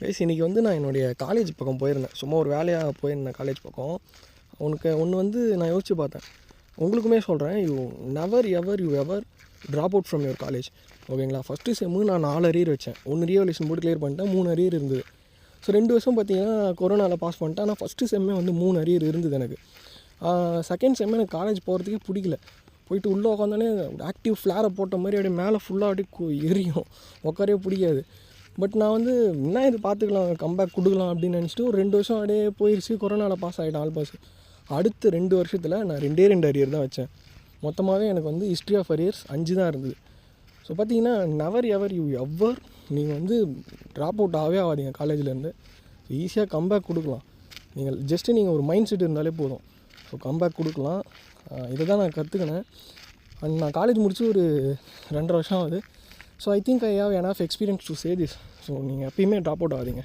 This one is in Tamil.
கைஸ் இன்றைக்கி வந்து நான் என்னுடைய காலேஜ் பக்கம் போயிருந்தேன். சும்மா ஒரு வேலையாக போயிருந்தேன் காலேஜ் பக்கம். ஒன்று வந்து நான் யோசித்து பார்த்தேன். உங்களுக்குமே சொல்கிறேன், you ever drop out from your college. ஓகேங்களா? ஃபஸ்ட்டு செம்மு நான் 4 அரியர் வச்சேன். 1 ரீவால்யூஷன் போட்டு கிளியர் பண்ணிட்டேன். 3 அரியர் இருந்தது. ஸோ 2 வருஷம் பார்த்தீங்கன்னா கொரோனாவில் பாஸ் பண்ணிட்டேன். ஆனால் ஃபஸ்ட்டு செம்மே வந்து 3 அரியர் இருந்தது எனக்கு. செகண்ட் செம்மே எனக்கு காலேஜ் போகிறதுக்கே பிடிக்கல. போயிட்டு உள்ளே உட்காந்தானே ஆக்டிவ் ஃப்ளாரை போட்ட மாதிரி அப்படியே மேலே ஃபுல்லாக அப்படியே எரியும், உட்காரவே பிடிக்காது. பட் நான் வந்து என்ன இது பார்த்துக்கலாம், கம்பேக் கொடுக்கலாம் அப்படின்னு நினச்சிட்டு ஒரு 2 வருஷம் அப்படியே போயிடுச்சு. கொரோனாவில் பாஸ் ஆகிட்டேன், ஆல் பாஸ். அடுத்த 2 வருஷத்தில் நான் 2 அரியர் தான் வச்சேன். மொத்தமாகவே எனக்கு வந்து ஹிஸ்ட்ரி ஆஃப் அரியர்ஸ் 5 தான் இருந்தது. ஸோ பார்த்தீங்கன்னா நீங்கள் வந்து ட்ராப் அவுட் ஆகாதீங்க காலேஜ்லேருந்து. ஸோ ஈஸியாக கம்பேக் கொடுக்கலாம். நீங்கள் ஒரு மைண்ட் செட் இருந்தாலே போதும். ஸோ கம்பேக் கொடுக்கலாம். இதை தான் நான் கற்றுக்கினேன். அண்ட் நான் காலேஜ் முடிச்சு ஒரு 2.5 வருஷம் ஆகுது. So I think I have enough experience to say this. So நீங்கள் எப்பயுமே ட்ராப் அவுட் ஆகாதீங்க.